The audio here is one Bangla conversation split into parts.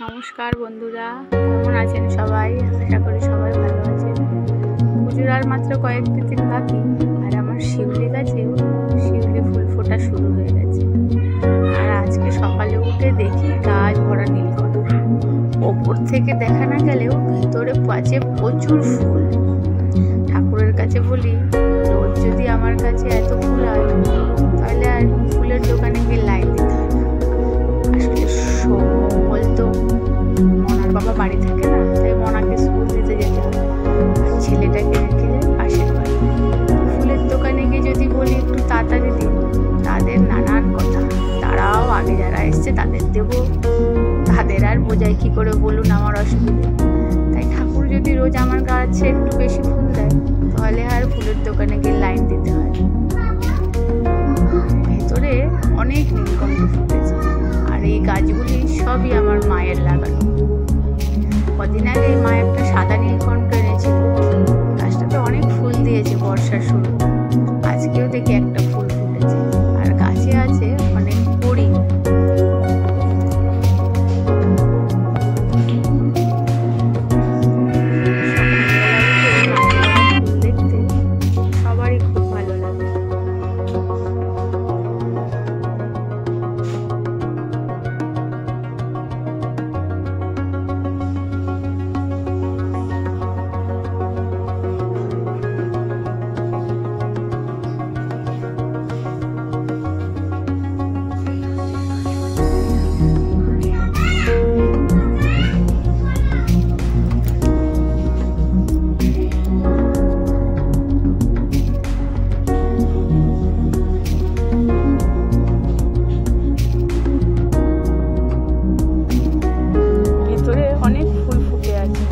নমস্কার বন্ধুরা, কেমন আছেন সবাই? আশা করি সবাই ভালো আছেন। পুজোর আর মাত্র কয়েকদিন বাকি, আর আমার শিউলি গাছেও শিউলি ফুল ফোটা শুরু হয়ে গেছে। আর আজকে সকালে উঠে দেখি গাছ ভরা নীলকণ্ঠ। ওপর থেকে দেখা না গেলেও ভিতরে পাচ্ছে প্রচুর ফুল। ঠাকুরের কাছে বলি, রোজ যদি আমার কাছে এত ফুল হয় তাহলে আর ফুলের দোকানে গিয়ে লাইন দিতে হয় না। আসলে বলতো মনার বাবা বাড়ি থাকে না, তাই মনাকে স্কুল দিতে যেতে হয়, আর ছেলেটাকে রেখে যায় পাশের বাড়ি। ফুলের দোকানে গিয়ে যদি বলি একটু তাড়াতাড়ি দিন, তাদের নানান কথা। তারাও আগে যারা এসছে তাদের দেবো, তাদের আর বোঝাই কি করে বলুন আমার অসুবিধা। তাই ঠাকুর যদি রোজ আমার গাছে একটু বেশি ফুল দেয় তাহলে আর ফুলের দোকানে গিয়ে লাইন দিতে হয়। ভেতরে অনেক নীলকণ্ঠ ফুটেছে, আর এই গাছগুলি সবই আমার মায়ের লাগানো। কদিন আগে মা একটা সাদা নীলকণ্ঠ এনেছিল, গাছটাতে অনেক ফুল দিয়েছে বর্ষার শুরু। আজকেও দেখি একটা ফুল ফুটেছে, আর গাছে আছে অনেক কড়ি। দেখতে সবারই খুব ভালো লাগে। অনেক ফুল ফুটে আছে।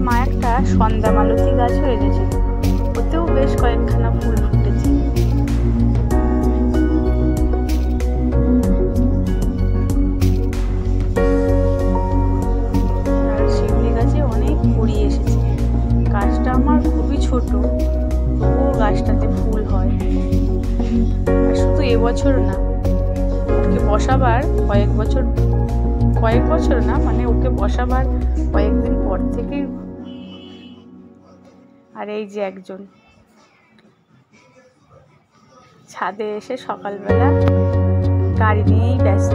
মা একটা সন্ধ্যা মালতী গাছও এনেছিল, ওতেও বেশ কয়েকখানা ফুল ফুটেছে। আর শিউলি গাছে অনেক কুড়ি এসেছে। গাছটা আমার খুবই ছোট, তবুও গাছটাতে ফুল হয়। আর শুধু এবছর না, ওকে বসাবার কয়েক বছর না, মানে ওকে বসাবার কয়েকদিন পর থেকেই। আর এই যে একজন ছাদে এসে সকালবেলা গাড়ি নিয়েই ব্যস্ত।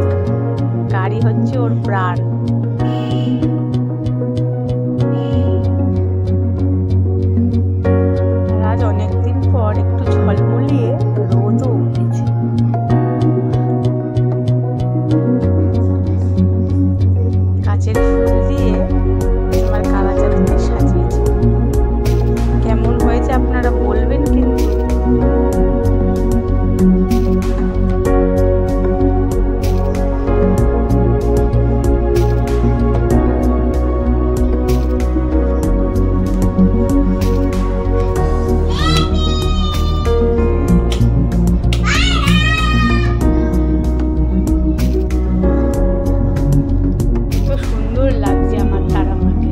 গাড়ি হচ্ছে ওর প্রাণ। আজ অনেকদিন পর একটু ঝলমলিয়ে রোদও উঠেছে। গাছের ফুল দিয়ে আমার কালা চাঁদকে সাজিয়েছে। কেমন হয়েছে আপনারা বলবেন কিন্তু। সুন্দর লাগছে আমার তারা মাকে।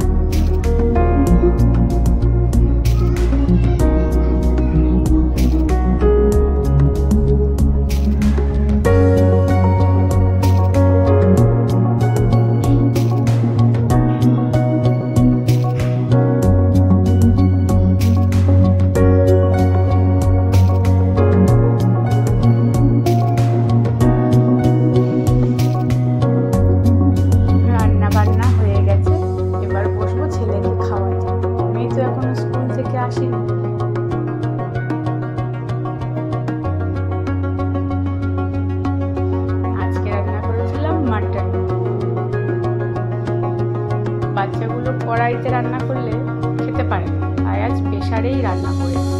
এখনো স্কুল থেকে আসিনি। আজকে রান্না করেছিলাম মাটন। বাচ্চাগুলো কড়াইতে রান্না করলে খেতে পারে না, তাই আজ প্রেসারেই রান্না করেছি।